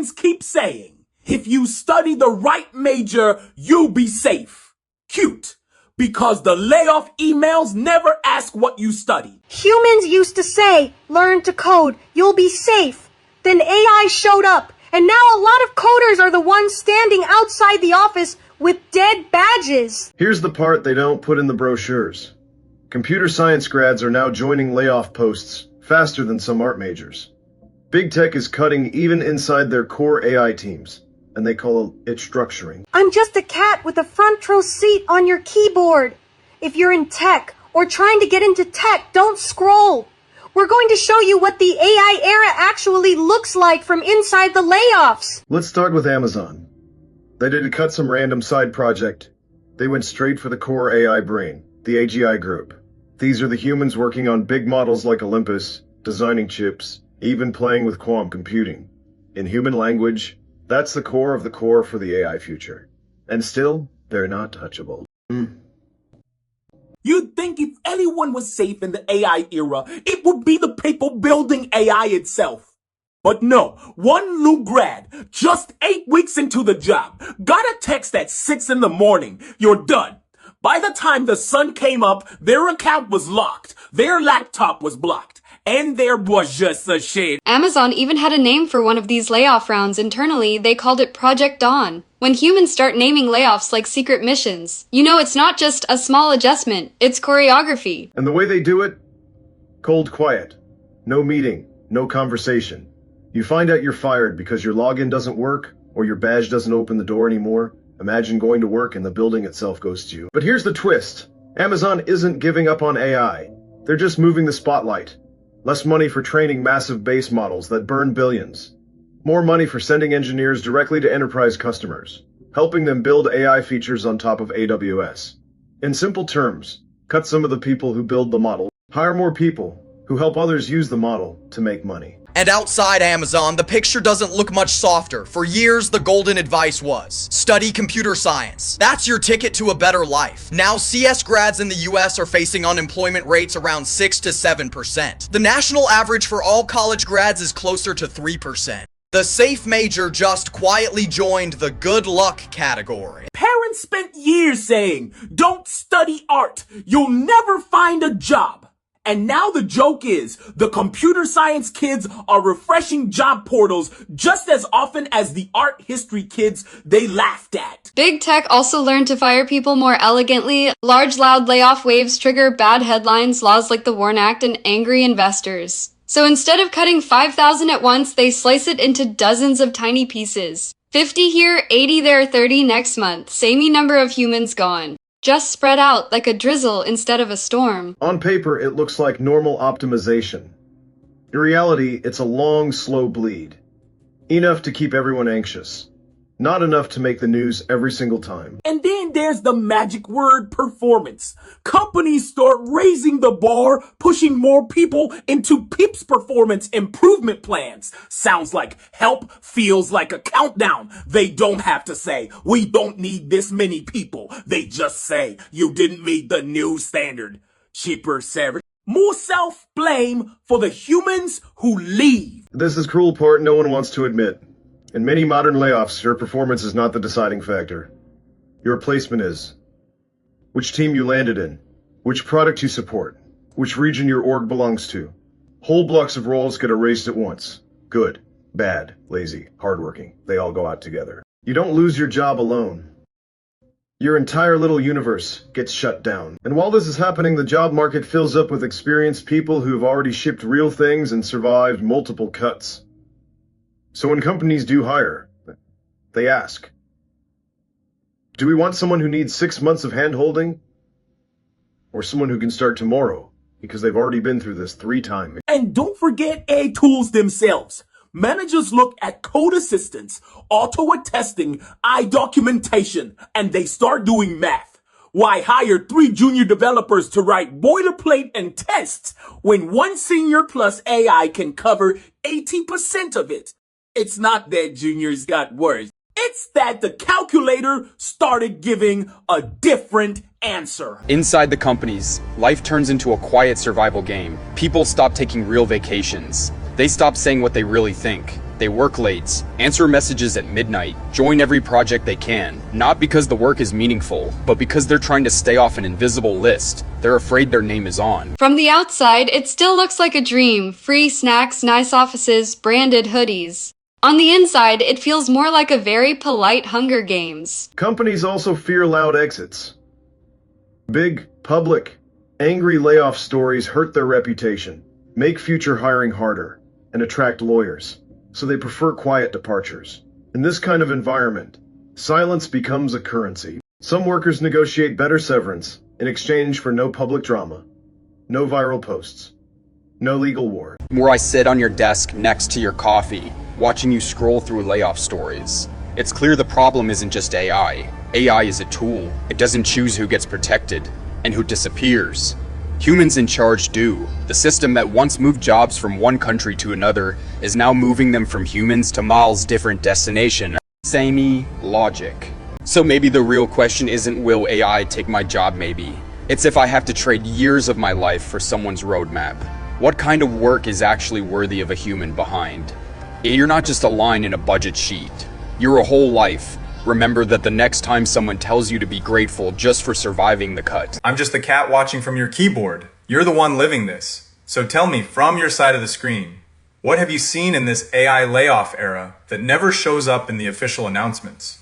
humans keep saying, if you study the right major, you'll be safe. Cute. Because the layoff emails never ask what you study. Humans used to say, learn to code, you'll be safe. Then AI showed up, and now a lot of coders are the ones standing outside the office with dead badges. Here's the part they don't put in the brochures. Computer science grads are now joining layoff posts faster than some art majors. Big tech is cutting even inside their core AI teams, and they call it structuring. I'm just a cat with a front row seat on your keyboard. If you're in tech or trying to get into tech, don't scroll. We're going to show you what the AI era actually looks like from inside the layoffs. Let's start with Amazon. They didn't cut some random side project. They went straight for the core AI brain, the AGI group. These are the humans working on big models like Olympus, designing chips, even playing with quantum computing. In human language, that's the core of the core for the AI future. And still, they're not touchable. You'd think if anyone was safe in the AI era, it would be the people building AI itself. But no, one new grad, just 8 weeks into the job, got a text at 6 in the morning. You're done. By the time the sun came up, their account was locked, their laptop was blocked, and there was just a shit. Amazon even had a name for one of these layoff rounds internally. They called it Project Dawn. When humans start naming layoffs like secret missions, you know it's not just a small adjustment, it's choreography. And the way they do it? Cold quiet. No meeting, no conversation. You find out you're fired because your login doesn't work or your badge doesn't open the door anymore. Imagine going to work and the building itself ghosts you. But here's the twist. Amazon isn't giving up on AI. They're just moving the spotlight. Less money for training massive base models that burn billions. More money for sending engineers directly to enterprise customers, helping them build AI features on top of AWS. In simple terms, cut some of the people who build the model, hire more people who help others use the model to make money. And outside Amazon, the picture doesn't look much softer. For years, the golden advice was, study computer science. That's your ticket to a better life. Now, CS grads in the US are facing unemployment rates around 6 to 7%. The national average for all college grads is closer to 3%. The safe major just quietly joined the good luck category. Parents spent years saying, don't study art, you'll never find a job. And now the joke is, the computer science kids are refreshing job portals just as often as the art history kids they laughed at. Big tech also learned to fire people more elegantly. Large, loud layoff waves trigger bad headlines, laws like the WARN Act, and angry investors. So instead of cutting 5,000 at once, they slice it into dozens of tiny pieces. 50 here, 80 there, 30 next month. Samey number of humans gone. Just spread out like a drizzle instead of a storm. On paper, it looks like normal optimization. In reality, it's a long, slow bleed. Enough to keep everyone anxious. Not enough to make the news every single time. And then there's the magic word performance. Companies start raising the bar, pushing more people into PEEP's performance improvement plans. Sounds like help, feels like a countdown. They don't have to say, we don't need this many people. They just say, you didn't meet the new standard. Cheaper service. More self-blame for the humans who leave. This is the cruel part no one wants to admit. In many modern layoffs, your performance is not the deciding factor. Your placement is. Which team you landed in, which product you support, which region your org belongs to. Whole blocks of roles get erased at once. Good, bad, lazy, hardworking. They all go out together. You don't lose your job alone. Your entire little universe gets shut down. And while this is happening, the job market fills up with experienced people who've already shipped real things and survived multiple cuts. So when companies do hire, they ask, do we want someone who needs 6 months of hand-holding? Or someone who can start tomorrow because they've already been through this 3 times? And don't forget AI tools themselves. Managers look at code assistance, auto-attesting, documentation, and they start doing math. Why hire 3 junior developers to write boilerplate and tests when 1 senior plus AI can cover 80% of it? It's not that juniors got worse. It's that the calculator started giving a different answer. Inside the companies, life turns into a quiet survival game. People stop taking real vacations. They stop saying what they really think. They work late, answer messages at midnight, join every project they can, not because the work is meaningful, but because they're trying to stay off an invisible list. They're afraid their name is on. From the outside, it still looks like a dream. Free snacks, nice offices, branded hoodies. On the inside, it feels more like a very polite Hunger Games. Companies also fear loud exits. Big, public, angry layoff stories hurt their reputation, make future hiring harder, and attract lawyers. So they prefer quiet departures. In this kind of environment, silence becomes a currency. Some workers negotiate better severance in exchange for no public drama, no viral posts, no legal war. Where I sit on your desk next to your coffee, watching you scroll through layoff stories. It's clear the problem isn't just AI. AI is a tool. It doesn't choose who gets protected and who disappears. Humans in charge do. The system that once moved jobs from one country to another is now moving them from humans to miles different destination. Samey logic. So maybe the real question isn't will AI take my job maybe. It's if I have to trade years of my life for someone's roadmap. What kind of work is actually worthy of a human behind? You're not just a line in a budget sheet. You're a whole life. Remember that the next time someone tells you to be grateful just for surviving the cut. I'm just the cat watching from your keyboard. You're the one living this. So tell me, from your side of the screen, what have you seen in this AI layoff era that never shows up in the official announcements?